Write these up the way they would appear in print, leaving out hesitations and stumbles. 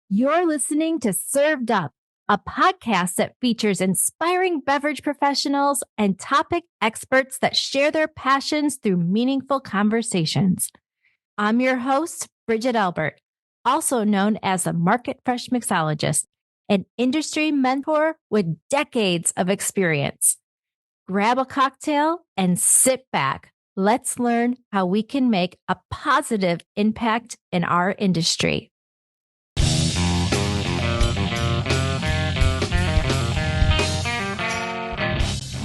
You're listening to Served Up, a podcast that features inspiring beverage professionals and topic experts that share their passions through meaningful conversations. I'm your host, Bridget Albert, also known as the Market Fresh Mixologist, an industry mentor with decades of experience. Grab a cocktail and sit back. Let's learn how we can make a positive impact in our industry.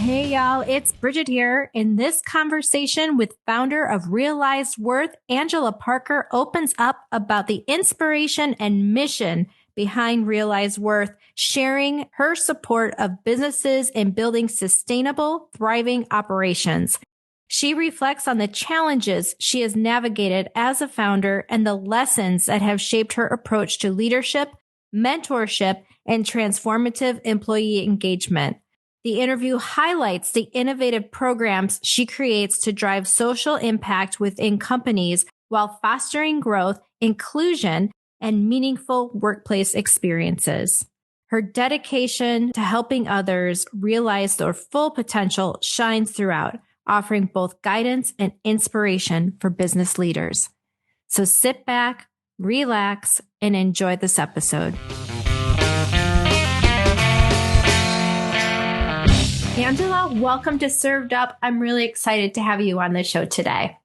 Hey y'all, it's Bridget here. In this conversation with founder of Realized Worth, Angela Parker opens up about the inspiration and mission behind Realized Worth, sharing her support of businesses in building sustainable, thriving operations. She reflects on the challenges she has navigated as a founder and the lessons that have shaped her approach to leadership, mentorship, and transformative employee engagement. The interview highlights the innovative programs she creates to drive social impact within companies while fostering growth, inclusion, and meaningful workplace experiences. Her dedication to helping others realize their full potential shines throughout, offering both guidance and inspiration for business leaders. So sit back, relax, and enjoy this episode. Angela, welcome to Served Up. I'm really excited to have you on the show today.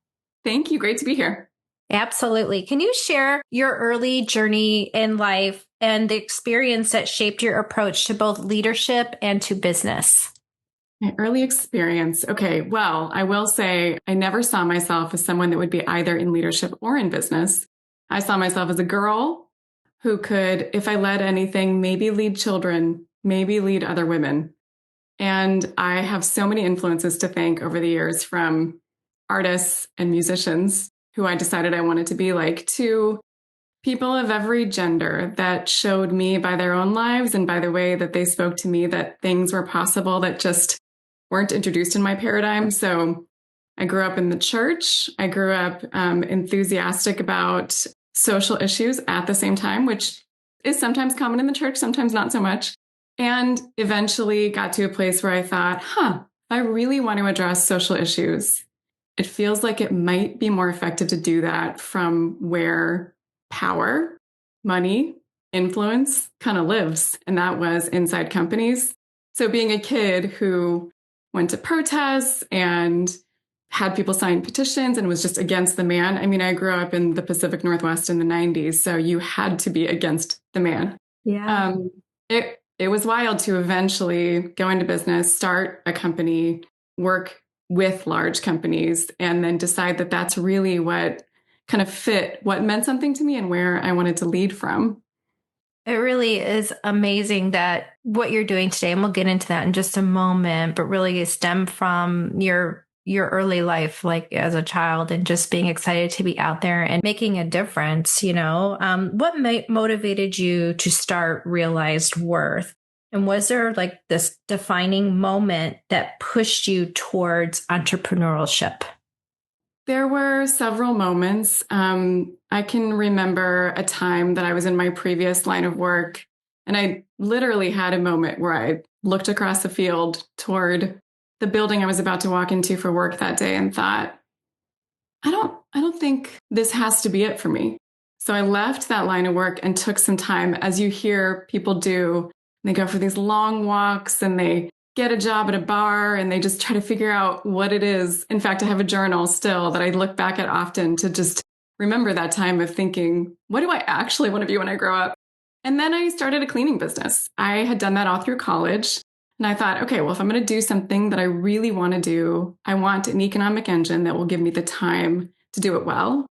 Thank you. Great to be here. Absolutely. Can you share your early journey in life and the experience that shaped your approach to both leadership and to business? My early experience. Okay. Well, I will say I never saw myself as someone that would be either in leadership or in business. I saw myself as a girl who could, if I led anything, maybe lead children, maybe lead other women. And I have so many influences to thank over the years, from artists and musicians who I decided I wanted to be like, to people of every gender that showed me by their own lives and by the way that they spoke to me that things were possible that just weren't introduced in my paradigm. So I grew up in the church. I grew up enthusiastic about social issues at the same time, which is sometimes common in the church, sometimes not so much. And eventually got to a place where I thought, I really want to address social issues. It feels like it might be more effective to do that from where power, money, influence kind of lives. And that was inside companies. So being a kid who went to protests and had people sign petitions and was just against the man. I mean, I grew up in the Pacific Northwest in the 90s, so you had to be against the man. Yeah. It was wild to eventually go into business, start a company, work with large companies, and then decide that that's really what kind of fit what meant something to me and where I wanted to lead from. It really is amazing that what you're doing today, and we'll get into that in just a moment, but really stem from your early life, like as a child, and just being excited to be out there and making a difference. What motivated you to start Realized Worth? And was there like this defining moment that pushed you towards entrepreneurship? There were several moments. I can remember a time that I was in my previous line of work, and I literally had a moment where I looked across the field toward the building I was about to walk into for work that day and thought, I don't think this has to be it for me. So I left that line of work and took some time, as you hear people do. They go for these long walks and they get a job at a bar and they just try to figure out what it is. In fact, I have a journal still that I look back at often to just remember that time of thinking, what do I actually want to be when I grow up? And then I started a cleaning business. I had done that all through college. And I thought, okay, well, if I'm going to do something that I really want to do, I want an economic engine that will give me the time to do it well.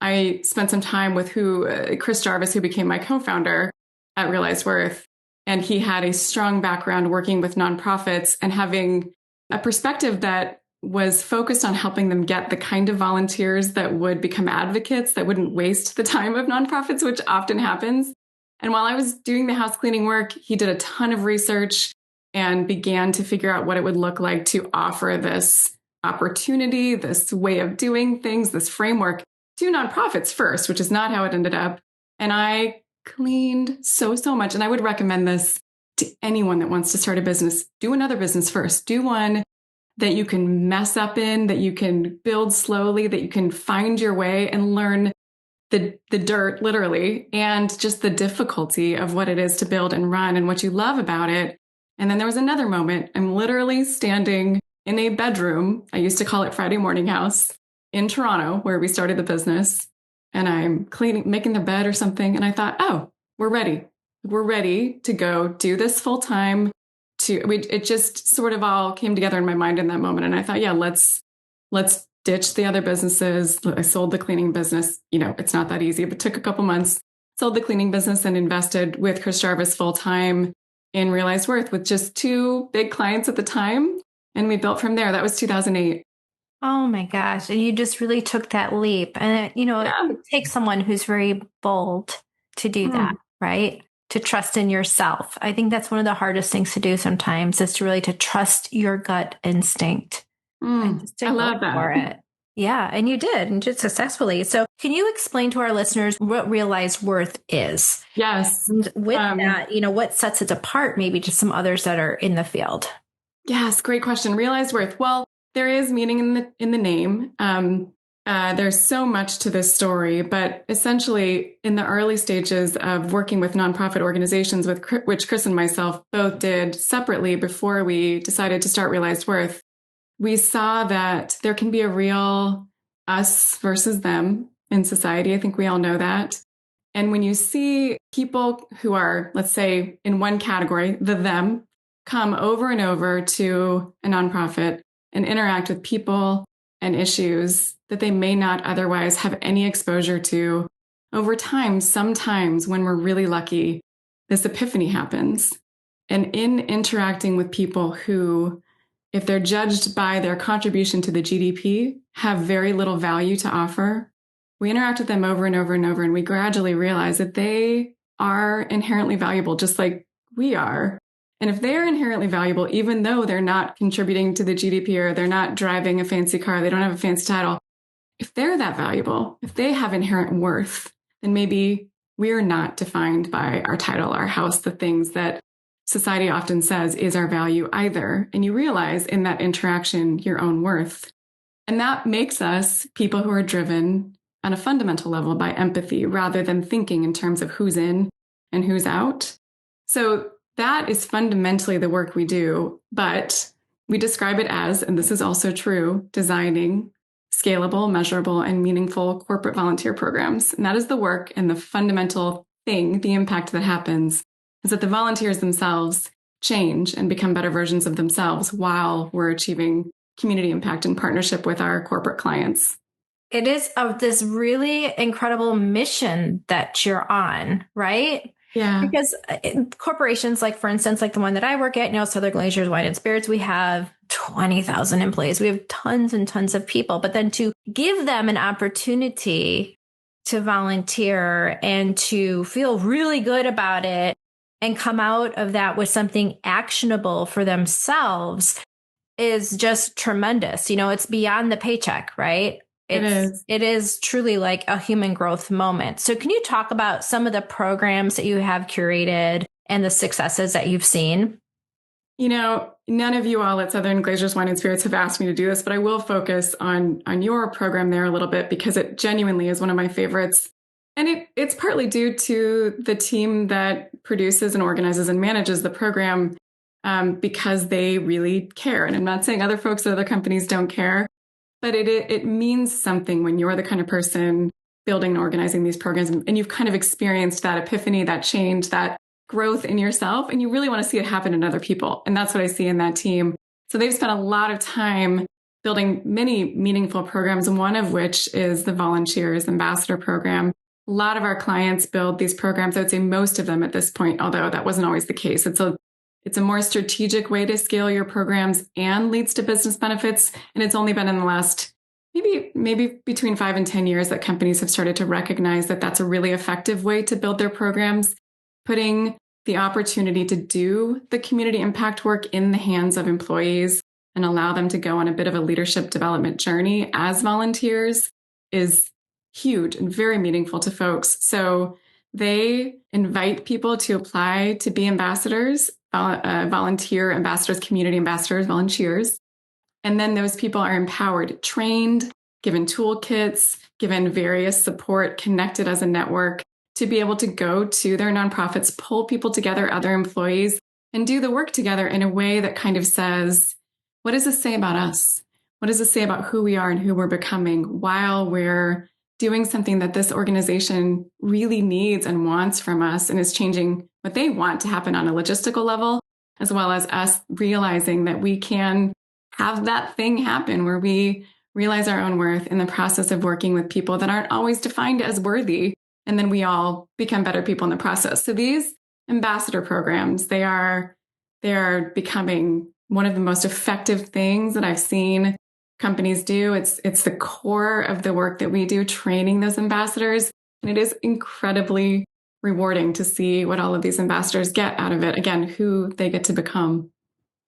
I spent some time with Chris Jarvis, who became my co-founder at Realized Worth. And he had a strong background working with nonprofits and having a perspective that was focused on helping them get the kind of volunteers that would become advocates, that wouldn't waste the time of nonprofits, which often happens. And while I was doing the house cleaning work, he did a ton of research and began to figure out what it would look like to offer this opportunity, this way of doing things, this framework to nonprofits first, which is not how it ended up. And I cleaned so much. And I would recommend this to anyone that wants to start a business. Do another business first. Do one that you can mess up in, that you can build slowly, that you can find your way and learn the dirt, literally, and just the difficulty of what it is to build and run and what you love about it. And then there was another moment. I'm literally standing in a bedroom. I used to call it Friday Morning House in Toronto, where we started the business. And I'm cleaning, making the bed or something. And I thought, oh, we're ready. We're ready to go do this full time. It just sort of all came together in my mind in that moment. And I thought, yeah, let's ditch the other businesses. I sold the cleaning business. It's not that easy, but took a couple months, sold the cleaning business and invested with Chris Jarvis full time in Realized Worth with just 2 big clients at the time. And we built from there. That was 2008. Oh my gosh. And you just really took that leap. And, it takes someone who's very bold to do that, right? To trust in yourself. I think that's one of the hardest things to do sometimes is to trust your gut instinct. And just to I love go that. for it. Yeah. And you did, and just successfully. So can you explain to our listeners what Realized Worth is? Yes. And with that, what sets it apart maybe to some others that are in the field? Yes. Great question. Realized Worth. Well, there is meaning in the name. There's so much to this story, but essentially in the early stages of working with nonprofit organizations, which Chris and myself both did separately before we decided to start Realized Worth, we saw that there can be a real us versus them in society. I think we all know that. And when you see people who are, let's say, in one category, the them, come over and over to a nonprofit and interact with people and issues that they may not otherwise have any exposure to, over time, sometimes when we're really lucky, this epiphany happens. And in interacting with people who, if they're judged by their contribution to the GDP, have very little value to offer, we interact with them over and over and over, and we gradually realize that they are inherently valuable, just like we are. And if they're inherently valuable, even though they're not contributing to the GDP or they're not driving a fancy car, they don't have a fancy title, if they're that valuable, if they have inherent worth, then maybe we're not defined by our title, our house, the things that society often says is our value either. And you realize in that interaction your own worth. And that makes us people who are driven on a fundamental level by empathy rather than thinking in terms of who's in and who's out. So that is fundamentally the work we do, but we describe it as, and this is also true, designing scalable, measurable, and meaningful corporate volunteer programs. And that is the work, and the fundamental thing, the impact that happens is that the volunteers themselves change and become better versions of themselves while we're achieving community impact in partnership with our corporate clients. It is of this really incredible mission that you're on, right? Yeah. Because corporations, like for instance, like the one that I work at, Southern Glaciers Wine and Spirits, we have 20,000 employees. We have tons and tons of people. But then to give them an opportunity to volunteer and to feel really good about it and come out of that with something actionable for themselves is just tremendous. It's beyond the paycheck, right? It is truly like a human growth moment. So can you talk about some of the programs that you have curated and the successes that you've seen? None of you all at Southern Glaciers Wine and Spirits have asked me to do this, but I will focus on your program there a little bit because it genuinely is one of my favorites. And it's partly due to the team that produces and organizes and manages the program because they really care. And I'm not saying other folks at other companies don't care, but it means something when you're the kind of person building and organizing these programs and you've kind of experienced that epiphany, that change, that growth in yourself, and you really want to see it happen in other people. And that's what I see in that team. So they've spent a lot of time building many meaningful programs, and one of which is the Volunteers Ambassador Program. A lot of our clients build these programs. I would say most of them at this point, although that wasn't always the case. It's a more strategic way to scale your programs and leads to business benefits. And it's only been in the last maybe between 5 and 10 years that companies have started to recognize that that's a really effective way to build their programs, putting the opportunity to do the community impact work in the hands of employees and allow them to go on a bit of a leadership development journey as volunteers is huge and very meaningful to folks. So They invite people to apply to be ambassadors, volunteer ambassadors, community ambassadors, volunteers. And then those people are empowered, trained, given toolkits, given various support, connected as a network to be able to go to their nonprofits, pull people together, other employees, and do the work together in a way that kind of says, what does this say about us? What does this say about who we are and who we're becoming while we're doing something that this organization really needs and wants from us and is changing what they want to happen on a logistical level, as well as us realizing that we can have that thing happen where we realize our own worth in the process of working with people that aren't always defined as worthy. And then we all become better people in the process. So these ambassador programs, they are becoming one of the most effective things that I've seen companies do. It's the core of the work that we do, training those ambassadors. And it is incredibly rewarding to see what all of these ambassadors get out of it. Again, who they get to become.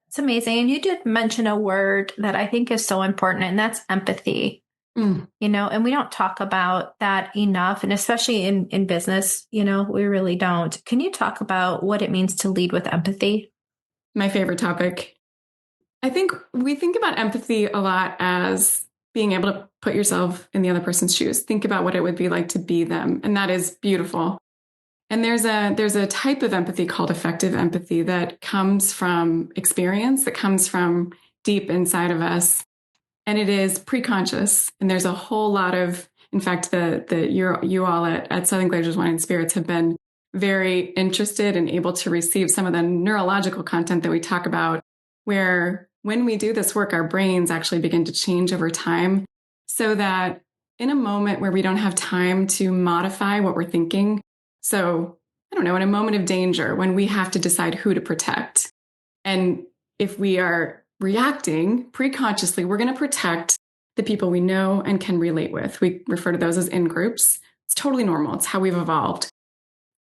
It's amazing. And you did mention a word that I think is so important, and that's empathy. And we don't talk about that enough. And especially in business, we really don't. Can you talk about what it means to lead with empathy? My favorite topic. I think we think about empathy a lot as being able to put yourself in the other person's shoes. Think about what it would be like to be them. And that is beautiful. And there's a type of empathy called effective empathy that comes from experience, that comes from deep inside of us. And it is pre-conscious. And there's a whole lot of, in fact, you all at Southern Glazers Wine and Spirits have been very interested and able to receive some of the neurological content that we talk about, where when we do this work, our brains actually begin to change over time, so that in a moment where we don't have time to modify what we're thinking, so I don't know, in a moment of danger, when we have to decide who to protect, and if we are reacting pre-consciously, we're going to protect the people we know and can relate with. We refer to those as in-groups. It's totally normal. It's how we've evolved.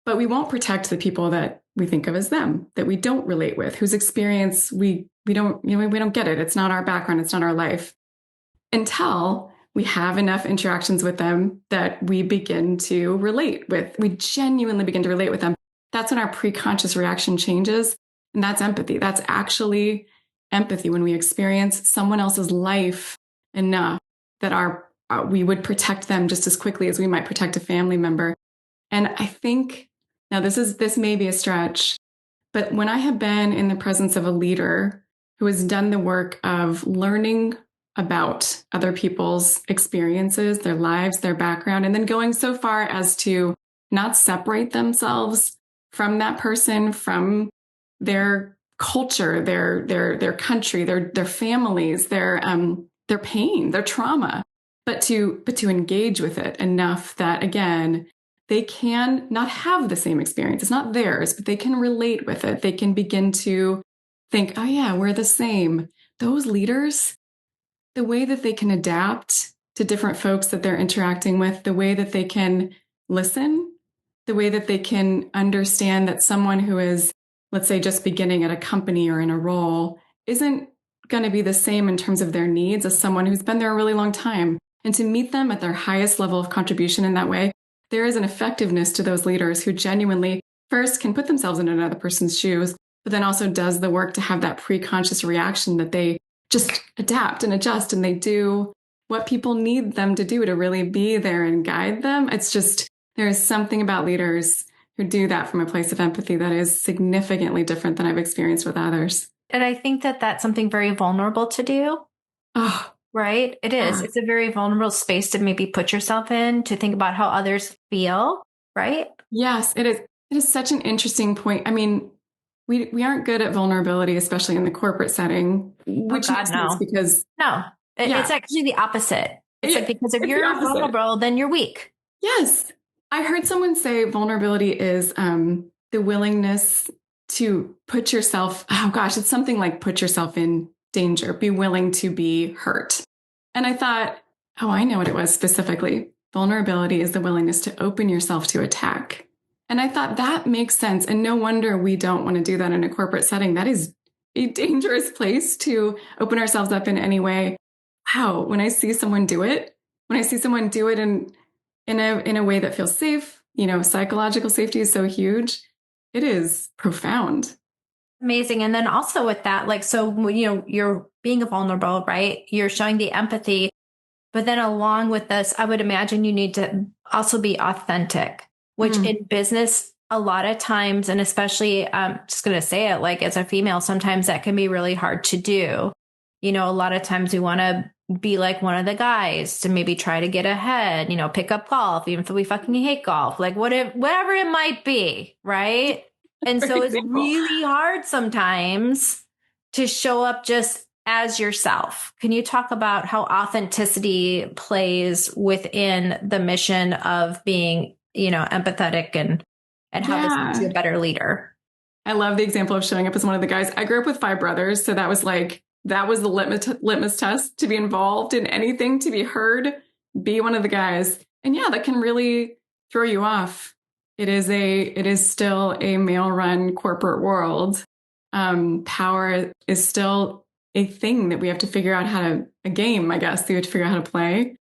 But we won't protect the people that we think of as them, that we don't relate with, whose experience we don't get it. It's not our background. It's not our life, until we have enough interactions with them that we begin to relate with. We genuinely begin to relate with them. That's when our pre-conscious reaction changes. And that's empathy. That's actually empathy, when we experience someone else's life enough that we would protect them just as quickly as we might protect a family member. And I think, now this may be a stretch, but when I have been in the presence of a leader who has done the work of learning about other people's experiences, their lives, their background, and then going so far as to not separate themselves from that person, from their culture, their country, their families, their pain, their trauma, but to engage with it enough that, again, they can not have the same experience. It's not theirs, but they can relate with it. They can begin to think, oh yeah, we're the same. Those leaders, the way that they can adapt to different folks that they're interacting with, the way that they can listen, the way that they can understand that someone who is, let's say, just beginning at a company or in a role isn't going to be the same in terms of their needs as someone who's been there a really long time. And to meet them at their highest level of contribution in that way, there is an effectiveness to those leaders who genuinely first can put themselves in another person's shoes, but then also does the work to have that pre-conscious reaction that they just adapt and adjust, and they do what people need them to do to really be there and guide them. It's just, there is something about leaders who do that from a place of empathy that is significantly different than I've experienced with others. And I think that that's something very vulnerable to do. Oh, right? It is. Yeah. It's a very vulnerable space to maybe put yourself in, to think about how others feel, right? Yes, it is. It is such an interesting point. I mean, we aren't good at vulnerability, especially in the corporate setting, which makes sense because it's actually the opposite. It's like, because if you're vulnerable, then you're weak. Yes. I heard someone say vulnerability is the willingness to put yourself, it's something like put yourself in danger, be willing to be hurt. And I thought, I know what it was specifically. Vulnerability is the willingness to open yourself to attack. And I thought that makes sense. And no wonder we don't want to do that in a corporate setting. That is a dangerous place to open ourselves up in any way. When I see someone do it in a way that feels safe, psychological safety is so huge. It is profound. Amazing. And then also with that, like, so, you're being vulnerable, right? You're showing the empathy, but then along with this, I would imagine you need to also be authentic, which in business, a lot of times, and especially, I'm just going to say it, like as a female, sometimes that can be really hard to do. A lot of times we want to be like one of the guys to maybe try to get ahead, pick up golf, even if we fucking hate golf, like whatever it might be. Right. And so it's really hard sometimes to show up just as yourself. Can you talk about how authenticity plays within the mission of being, empathetic and how this makes you a better leader? I love the example of showing up as one of the guys. I grew up with 5 brothers, so that was the litmus test to be involved in anything, to be heard, be one of the guys. And yeah, that can really throw you off. It is still a male-run corporate world. Power is still a thing that we have to figure out a game, I guess, that we have to figure out how to play.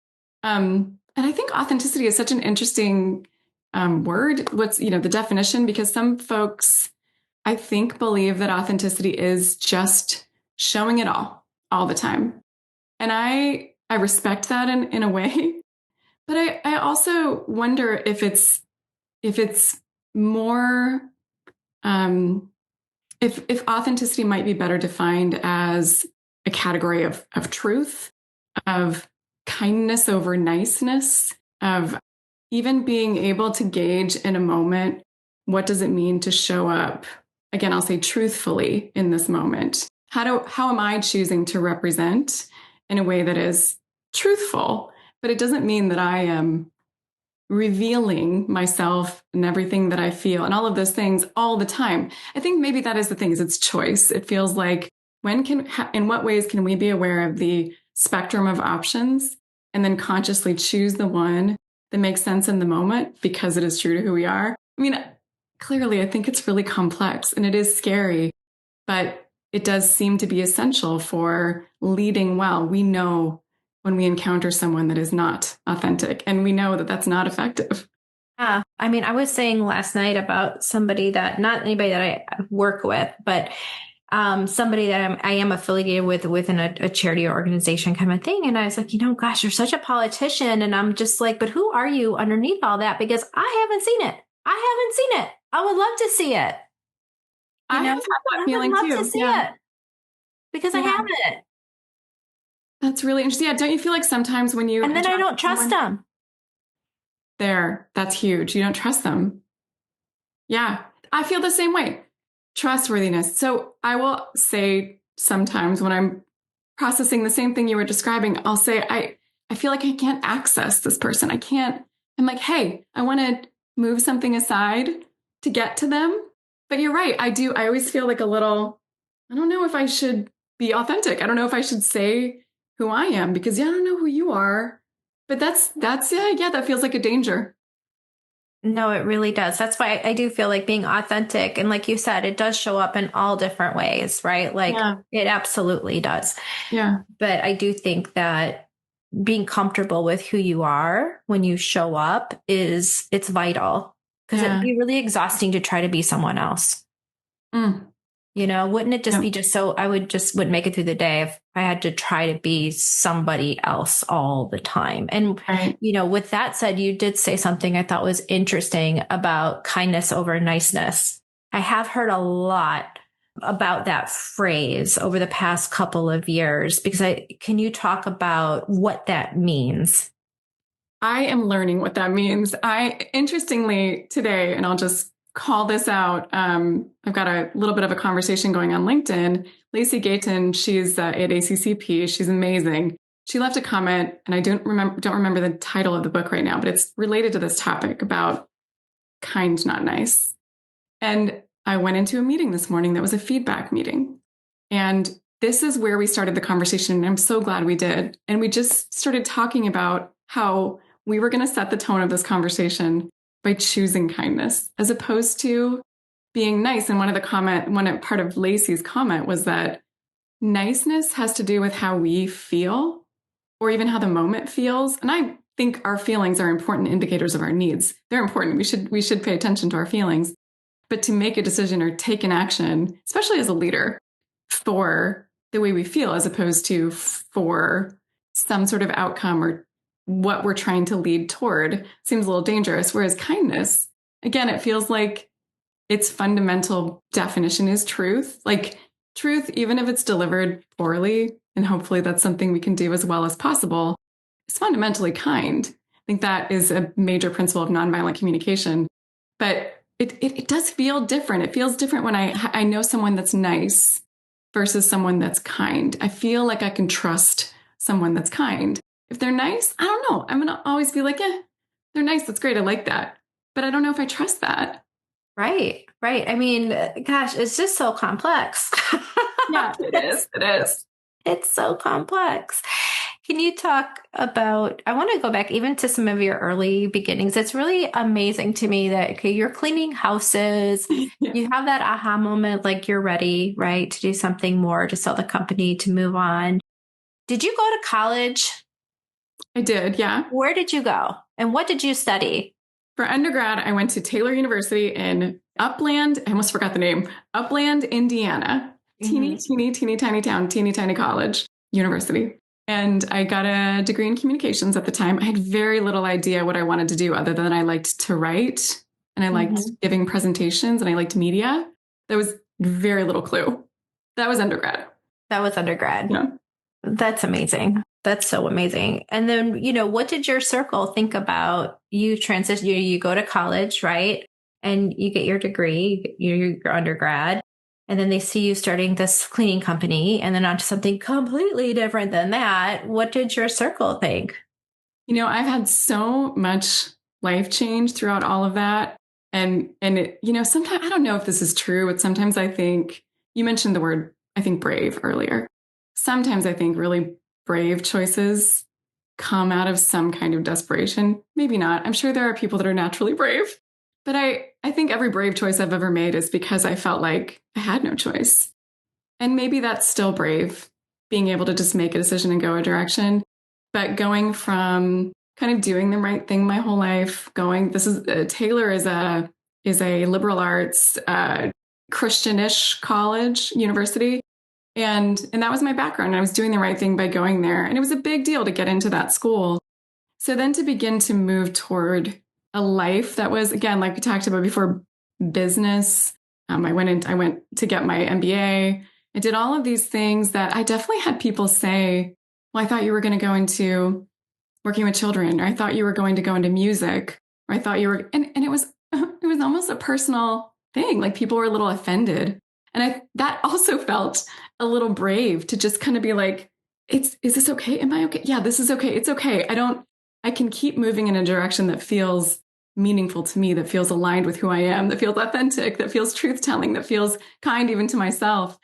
And I think authenticity is such an interesting word. What's, the definition, because some folks, I think, believe that authenticity is just showing it all the time. And I respect that in a way, but I also wonder if it's more, if authenticity might be better defined as a category of truth, of kindness over niceness, of even being able to gauge in a moment, what does it mean to show up? Again, I'll say truthfully in this moment. How am I choosing to represent in a way that is truthful? But it doesn't mean that I am revealing myself and everything that I feel and all of those things all the time. I think maybe that is the thing, is it's choice. It feels like in what ways can we be aware of the spectrum of options and then consciously choose the one that makes sense in the moment because it is true to who we are? I mean, clearly, I think it's really complex and it is scary, but it does seem to be essential for leading well. We know when we encounter someone that is not authentic, and we know that that's not effective. Yeah. I mean, I was saying last night about somebody that, not anybody that I work with, but somebody that I am affiliated with within a charity organization kind of thing. And I was like, gosh, you're such a politician. And I'm just like, but who are you underneath all that? Because I haven't seen it. I would love to see it. I have that feeling too. I would love to see it because I haven't. That's really interesting. Yeah, don't you feel like sometimes when you... And then I don't trust them. That's huge. You don't trust them. Yeah, I feel the same way. Trustworthiness. So I will say sometimes when I'm processing the same thing you were describing, I'll say, I feel like I can't access this person. I'm like, hey, I want to move something aside to get to them. But you're right. I always feel like a little, I don't know if I should be authentic. I don't know if I should say who I am because I don't know who you are. But that's that feels like a danger. No, it really does. That's why I do feel like being authentic. And like you said, it does show up in all different ways, right? Like it absolutely does. Yeah. But I do think that being comfortable with who you are when you show up it's vital, because it'd be really exhausting to try to be someone else. Wouldn't it just be I wouldn't make it through the day if I had to try to be somebody else all the time. And, with that said, you did say something I thought was interesting about kindness over niceness. I have heard a lot about that phrase over the past couple of years, because can you talk about what that means? I am learning what that means. Interestingly today, and I'll just call this out. I've got a little bit of a conversation going on LinkedIn. Lacey Gayton, she's at ACCP. She's amazing. She left a comment, and I don't remember the title of the book right now, but it's related to this topic about kind, not nice. And I went into a meeting this morning that was a feedback meeting. And this is where we started the conversation, and I'm so glad we did. And we just started talking about how we were going to set the tone of this conversation by choosing kindness as opposed to being nice. And part of Lacey's comment was that niceness has to do with how we feel or even how the moment feels. And think our feelings are important indicators of our needs. They're important. We should pay attention to our feelings. But to make a decision or take an action, especially as a leader, for the way we feel as opposed to for some sort of outcome or what we're trying to lead toward, seems a little dangerous. Whereas kindness, again, it feels like its fundamental definition is truth. Like truth, even if it's delivered poorly, and hopefully that's something we can do as well as possible, is fundamentally kind. I think that is a major principle of nonviolent communication. But it does feel different. It feels different when I know someone that's nice versus someone that's kind. I feel like I can trust someone that's kind. If they're nice, I don't know. I'm going to always be like, they're nice. That's great. I like that. But I don't know if I trust that. Right. Right. I mean, gosh, it's just so complex. Yeah, it is. It is. It's so complex. Can you talk about, I want to go back even to some of your early beginnings. It's really amazing to me that, okay, you're cleaning houses, you have that aha moment, like you're ready, right, to do something more, to sell the company, to move on. Did you go to college? I did, yeah. Where did you go? And what did you study? For undergrad, I went to Taylor University in Upland, I almost forgot the name, Upland, Indiana. Teeny tiny town, teeny tiny college, university. And I got a degree in communications at the time. I had very little idea what I wanted to do other than I liked to write and I liked giving presentations and I liked media. There was very little clue. That was undergrad. That was undergrad. Yeah. That's amazing. That's so amazing. And then, what did your circle think about you transition? You go to college, right? And you get your degree, your undergrad. And then they see you starting this cleaning company and then onto something completely different than that. What did your circle think? I've had so much life change throughout all of that. And it, sometimes, I don't know if this is true, but sometimes I think, you mentioned the word, I think, brave earlier. Sometimes I think really brave choices come out of some kind of desperation. Maybe not. I'm sure there are people that are naturally brave. But I think every brave choice I've ever made is because I felt like I had no choice. And maybe that's still brave, being able to just make a decision and go a direction. But going from kind of doing the right thing my whole life, Taylor is a liberal arts, Christianish college, university. And that was my background. I was doing the right thing by going there. And it was a big deal to get into that school. So then to begin to move toward a life that was, again, like we talked about before, business. I went to get my MBA. I did all of these things that I definitely had people say, well, I thought you were going to go into working with children, or I thought you were going to go into music, or I thought you were, and it was almost a personal thing. Like people were a little offended. And that also felt a little brave to just kind of be like, is this okay? Am I okay? Yeah, this is okay. It's okay. I can keep moving in a direction that feels meaningful to me, that feels aligned with who I am, that feels authentic, that feels truth-telling, that feels kind even to myself.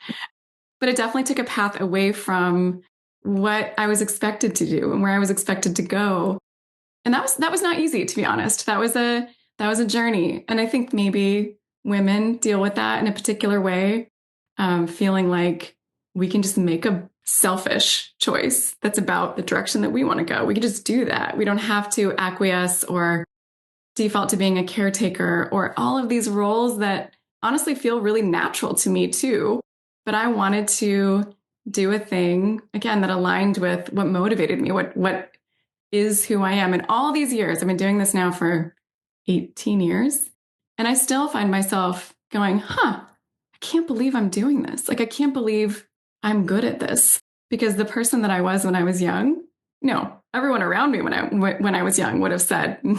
But it definitely took a path away from what I was expected to do and where I was expected to go. And that was not easy, to be honest. That was a journey. And I think maybe women deal with that in a particular way, feeling like we can just make a selfish choice that's about the direction that we want to go. We can just do that. We don't have to acquiesce or default to being a caretaker or all of these roles that honestly feel really natural to me too. But I wanted to do a thing, again, that aligned with what motivated me, what is who I am. And all these years, I've been doing this now for 18 years. And I still find myself going, I can't believe I'm doing this. Like, I can't believe I'm good at this. Because the person that I was when I was young, everyone around me when I was young would have said, no,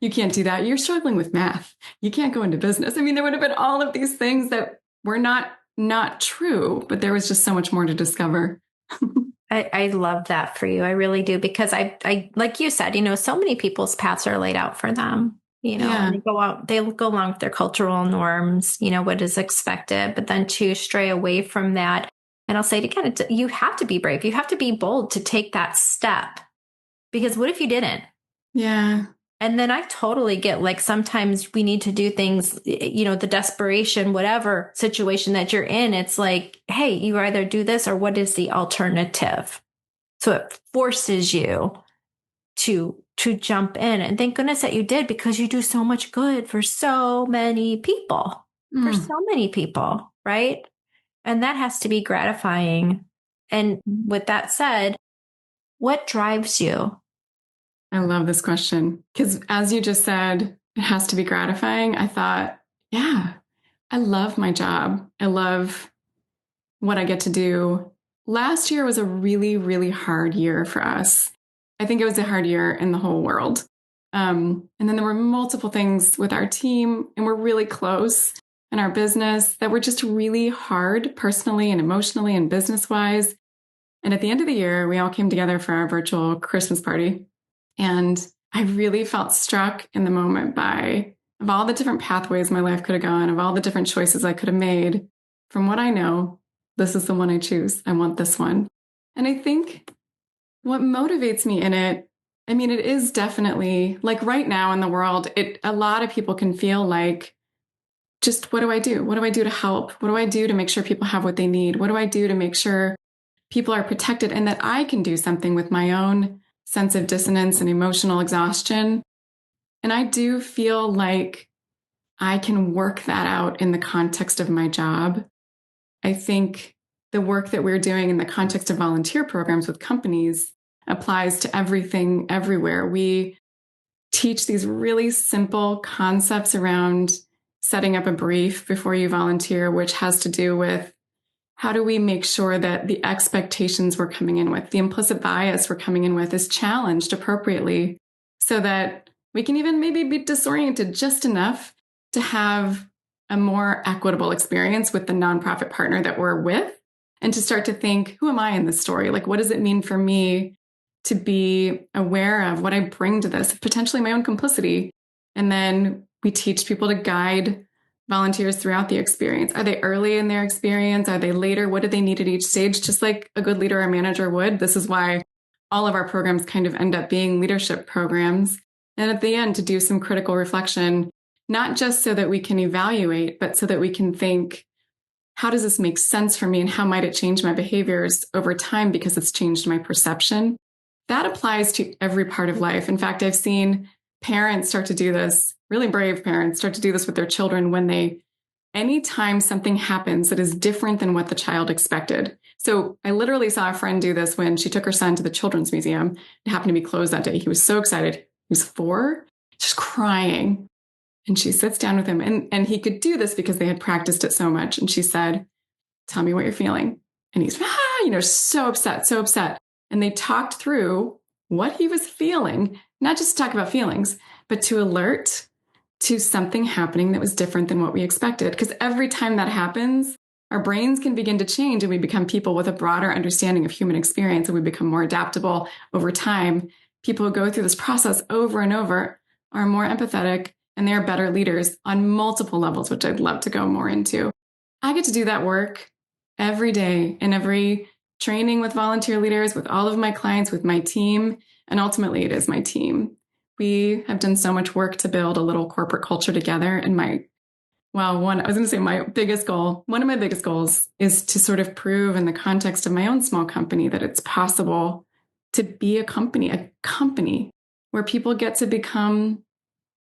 you can't do that. You're struggling with math. You can't go into business. I mean, there would have been all of these things that were not true, but there was just so much more to discover. I love that for you. I really do. Because I like you said, so many people's paths are laid out for them. They go along with their cultural norms, what is expected, but then to stray away from that. And I'll say it again, you have to be brave. You have to be bold to take that step, because what if you didn't? Yeah. And then I totally get, like, sometimes we need to do things, the desperation, whatever situation that you're in. It's like, hey, you either do this or what is the alternative? So it forces you to jump in. And thank goodness that you did, because you do so much good for so many people, right? And that has to be gratifying. And with that said, what drives you? I love this question because, as you just said, it has to be gratifying. I thought, yeah, I love my job. I love what I get to do. Last year was a really, really hard year for us. I think it was a hard year in the whole world. And then there were multiple things with our team, and we're really close in our business that were just really hard personally and emotionally and business wise. And at the end of the year, we all came together for our virtual Christmas party. And I really felt struck in the moment by of all the different pathways my life could have gone, of all the different choices I could have made. From what I know, this is the one I choose. I want this one. And I think what motivates me in it, I mean, it is definitely like right now in the world, a lot of people can feel like, just what do I do? What do I do to help? What do I do to make sure people have what they need? What do I do to make sure people are protected and that I can do something with my own sense of dissonance and emotional exhaustion? And I do feel like I can work that out in the context of my job. I think the work that we're doing in the context of volunteer programs with companies applies to everything, everywhere. We teach these really simple concepts around setting up a brief before you volunteer, which has to do with how do we make sure that the expectations we're coming in with, the implicit bias we're coming in with, is challenged appropriately so that we can even maybe be disoriented just enough to have a more equitable experience with the nonprofit partner that we're with, and to start to think, who am I in this story? Like, what does it mean for me to be aware of what I bring to this, potentially my own complicity? And then we teach people to guide volunteers throughout the experience. Are they early in their experience? Are they later? What do they need at each stage? Just like a good leader or manager would. This is why all of our programs kind of end up being leadership programs. And at the end, to do some critical reflection, not just so that we can evaluate, but so that we can think, how does this make sense for me? And how might it change my behaviors over time because it's changed my perception? That applies to every part of life. In fact, I've seen parents start to do this, really brave parents start to do this with their children when anytime something happens that is different than what the child expected. So I literally saw a friend do this when she took her son to the Children's Museum. It happened to be closed that day. He was so excited. He was 4, just crying. And she sits down with him, and he could do this because they had practiced it so much. And she said, tell me what you're feeling. And he's, so upset, so upset. And they talked through what he was feeling, not just to talk about feelings, but to alert to something happening that was different than what we expected. Because every time that happens, our brains can begin to change and we become people with a broader understanding of human experience, and we become more adaptable over time. People who go through this process over and over are more empathetic, and they're better leaders on multiple levels, which I'd love to go more into. I get to do that work every day in every training with volunteer leaders, with all of my clients, with my team, and ultimately it is my team. We have done so much work to build a little corporate culture together. And one of my biggest goals is to sort of prove in the context of my own small company that it's possible to be a company where people get to become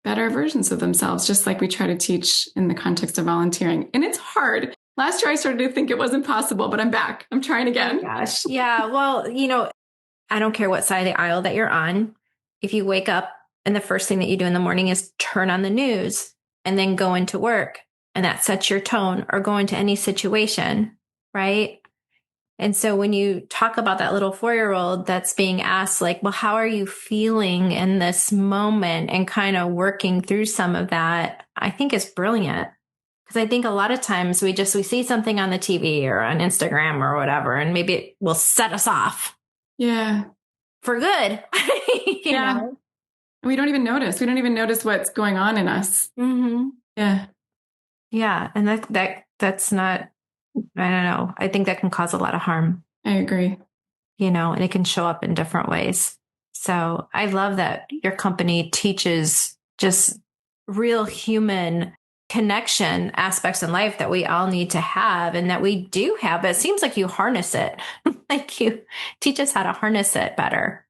better versions of themselves, just like we try to teach in the context of volunteering. And it's hard. Last year, I started to think it wasn't possible, but I'm back. I'm trying again. Oh gosh. Yeah. Well, I don't care what side of the aisle that you're on. If you wake up and the first thing that you do in the morning is turn on the news and then go into work, and that sets your tone, or go into any situation, right? And so when you talk about that little 4-year-old that's being asked, like, well, how are you feeling in this moment, and kind of working through some of that, I think is brilliant. Because I think a lot of times we see something on the TV or on Instagram or whatever, and maybe it will set us off. Yeah. For good. you know? We don't even notice. We don't even notice what's going on in us. Mm-hmm. Yeah. Yeah. And that's not, I don't know. I think that can cause a lot of harm. I agree. And it can show up in different ways. So I love that your company teaches just real human connection aspects in life that we all need to have, and that we do have. But it seems like you harness it, like you teach us how to harness it better.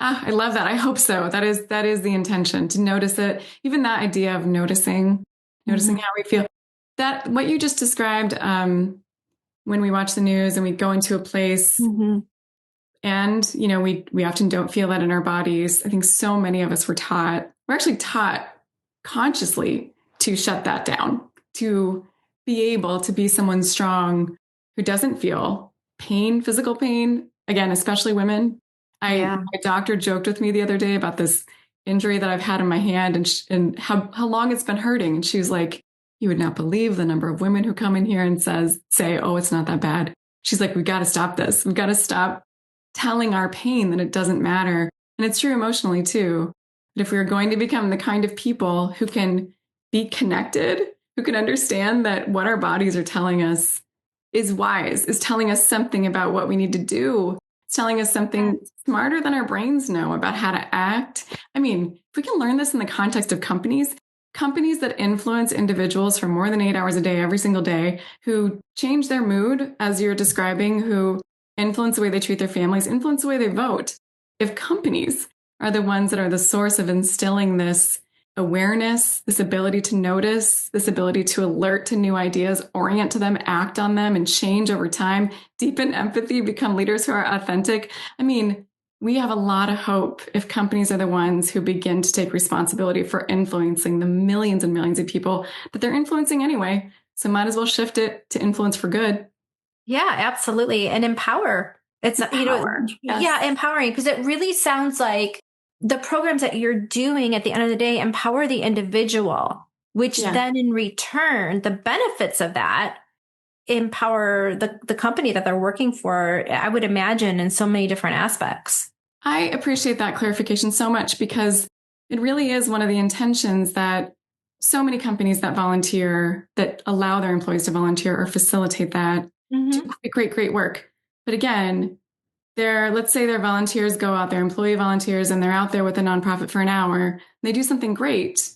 I love that. I hope so. That is the intention, to notice it. Even that idea of noticing how we feel. That what you just described, when we watch the news and we go into a place Mm-hmm. and, we often don't feel that in our bodies. I think so many of us we're actually taught consciously to shut that down, to be able to be someone strong who doesn't feel pain, physical pain. Again, especially women. Yeah. My doctor joked with me the other day about this injury that I've had in my hand and how long it's been hurting. And she was like, you would not believe the number of women who come in here and say, oh, it's not that bad. She's like, we got to stop this. We've got to stop telling our pain that it doesn't matter. And it's true emotionally too. But if we're going to become the kind of people who can be connected, who can understand that what our bodies are telling us is wise, is telling us something about what we need to do, it's telling us something smarter than our brains know about how to act. I mean, if we can learn this in the context of companies that influence individuals for more than 8 hours a day, every single day, who change their mood, as you're describing, who influence the way they treat their families, influence the way they vote. If companies are the ones that are the source of instilling this awareness, this ability to notice, this ability to alert to new ideas, orient to them, act on them, and change over time, deepen empathy, become leaders who are authentic. I mean, we have a lot of hope if companies are the ones who begin to take responsibility for influencing the millions and millions of people that they're influencing anyway. So might as well shift it to influence for good. Yeah, absolutely. And empower. It's, Empower. Yes. yeah, empowering, because it really sounds like the programs that you're doing at the end of the day empower the individual, which then in return, the benefits of that empower the company that they're working for, I would imagine, in so many different aspects. I appreciate that clarification so much, because it really is one of the intentions that so many companies that volunteer, that allow their employees to volunteer or facilitate that, do great, great work. But again, let's say their volunteers go out, their employee volunteers, and they're out there with a nonprofit for an hour. They do something great,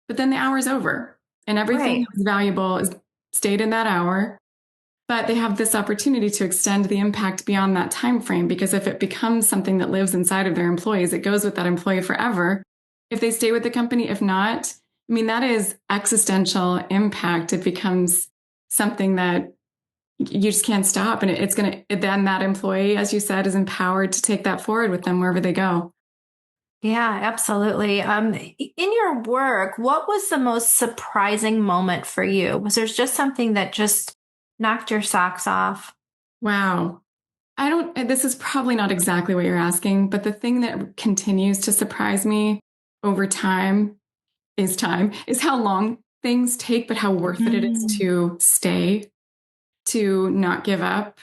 but then the hour is over and everything that was valuable is stayed in that hour. But they have this opportunity to extend the impact beyond that time frame, because if it becomes something that lives inside of their employees, it goes with that employee forever. If they stay with the company, if not, I mean, that is existential impact. It becomes something that you just can't stop. And then that employee, as you said, is empowered to take that forward with them wherever they go. Yeah, absolutely. In your work, what was the most surprising moment for you? Was there just something that just knocked your socks off? Wow. This is probably not exactly what you're asking, but the thing that continues to surprise me over time is how long things take, but how worth it is to stay, to not give up.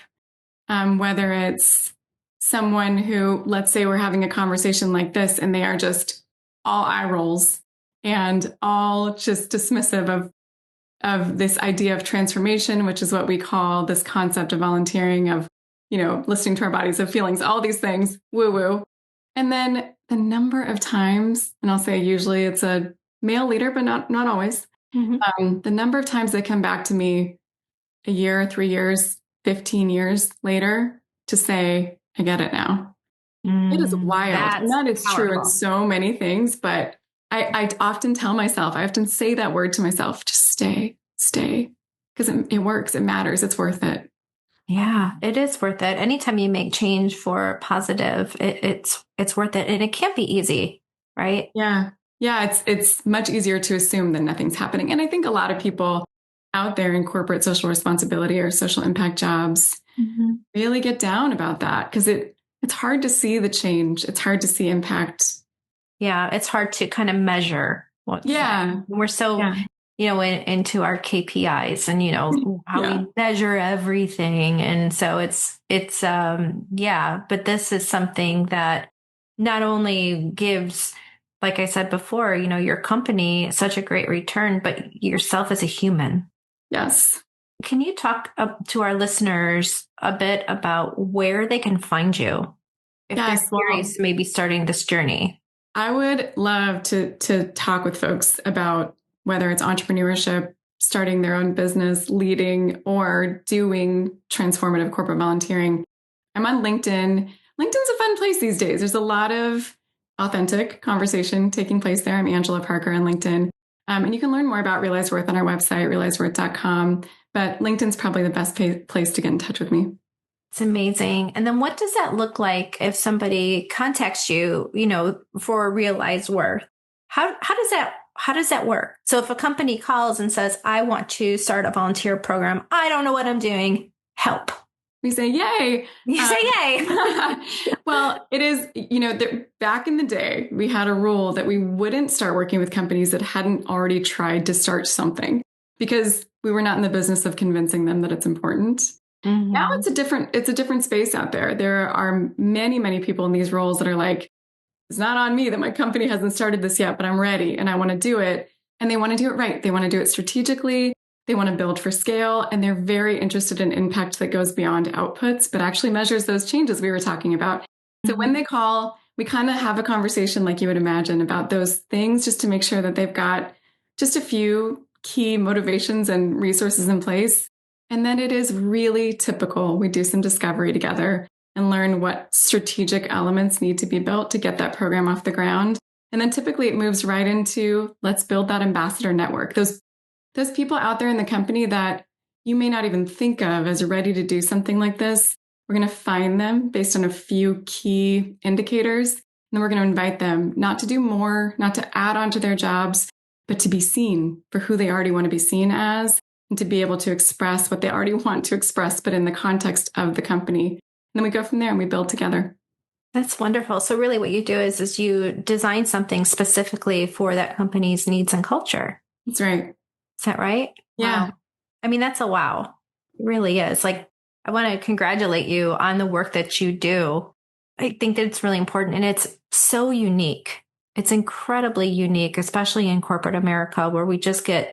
Whether it's someone who, let's say we're having a conversation like this and they are just all eye rolls and all just dismissive of this idea of transformation, which is what we call this concept of volunteering, of, listening to our bodies, of feelings, all these things, woo woo. And then the number of times, and I'll say usually it's a male leader, but not always. The number of times they come back to me a year, 3 years, 15 years later to say, I get it now. It is wild. And that is true in so many things, but I often tell myself, I often say that word to myself, just stay, because it works. It matters. It's worth it. Yeah, it is worth it. Anytime you make change for positive, it's worth it. And it can't be easy, right? Yeah. Yeah. It's much easier to assume that nothing's happening. And I think a lot of people out there in corporate social responsibility or social impact jobs really get down about that, because it's hard to see the change. It's hard to see impact. Yeah, it's hard to kind of measure we're so into our KPIs and how we measure everything, and so it's but this is something that not only gives, like I said before, your company such a great return, but yourself as a human. Yes. Can you talk to our listeners a bit about where they can find you if they're curious, maybe starting this journey? I would love to talk with folks about whether it's entrepreneurship, starting their own business, leading, or doing transformative corporate volunteering. I'm on LinkedIn. LinkedIn's a fun place these days. There's a lot of authentic conversation taking place there. I'm Angela Parker on LinkedIn. And you can learn more about Realized Worth on our website, realizedworth.com. But LinkedIn's probably the best place to get in touch with me. It's amazing. And then what does that look like if somebody contacts you, for Realized Worth? How does that work? So if a company calls and says, I want to start a volunteer program, I don't know what I'm doing, help. We say, yay. You say, yay. Well, it is, back in the day, we had a rule that we wouldn't start working with companies that hadn't already tried to start something because we were not in the business of convincing them that it's important. Mm-hmm. Now it's a different space out there. There are many, many people in these roles that are like, it's not on me that my company hasn't started this yet, but I'm ready and I want to do it. And they want to do it right. They want to do it strategically. They want to build for scale. And they're very interested in impact that goes beyond outputs, but actually measures those changes we were talking about. Mm-hmm. So when they call, we kind of have a conversation like you would imagine about those things just to make sure that they've got just a few key motivations and resources in place. And then it is really typical. We do some discovery together and learn what strategic elements need to be built to get that program off the ground. And then typically it moves right into, let's build that ambassador network. Those people out there in the company that you may not even think of as ready to do something like this, we're going to find them based on a few key indicators. And then we're going to invite them not to do more, not to add on to their jobs, but to be seen for who they already want to be seen as, and to be able to express what they already want to express, but in the context of the company. And then we go from there and we build together. That's wonderful. So really what you do is you design something specifically for that company's needs and culture. That's right. Is that right? Yeah. Wow. I mean, that's a wow. It really is. Like, I want to congratulate you on the work that you do. I think that it's really important and it's so unique. It's incredibly unique, especially in corporate America, where we just get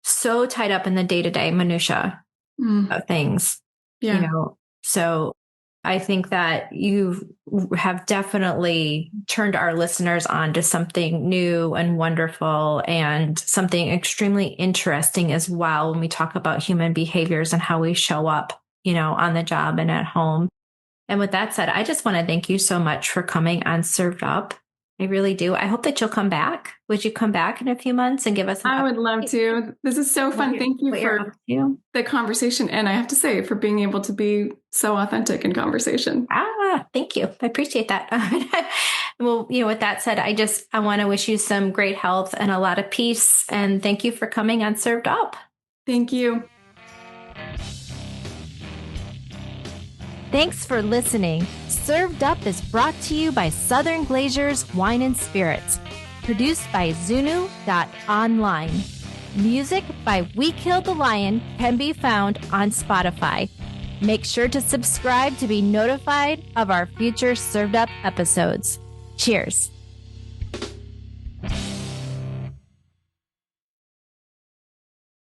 so tied up in the day-to-day minutia of things. Yeah. So I think that you have definitely turned our listeners on to something new and wonderful and something extremely interesting as well when we talk about human behaviors and how we show up, on the job and at home. And with that said, I just want to thank you so much for coming on Served Up. I really do. I hope that you'll come back. Would you come back in a few months and give us I would love to. This is so fun. Thank you for the conversation. And I have to say, for being able to be so authentic in conversation. Thank you. I appreciate that. Well, with that said, I want to wish you some great health and a lot of peace. And thank you for coming on Served Up. Thank you. Thanks for listening. Served Up is brought to you by Southern Glazers Wine and Spirits. Produced by Zunu.online. Music by We Killed the Lion can be found on Spotify. Make sure to subscribe to be notified of our future Served Up episodes. Cheers.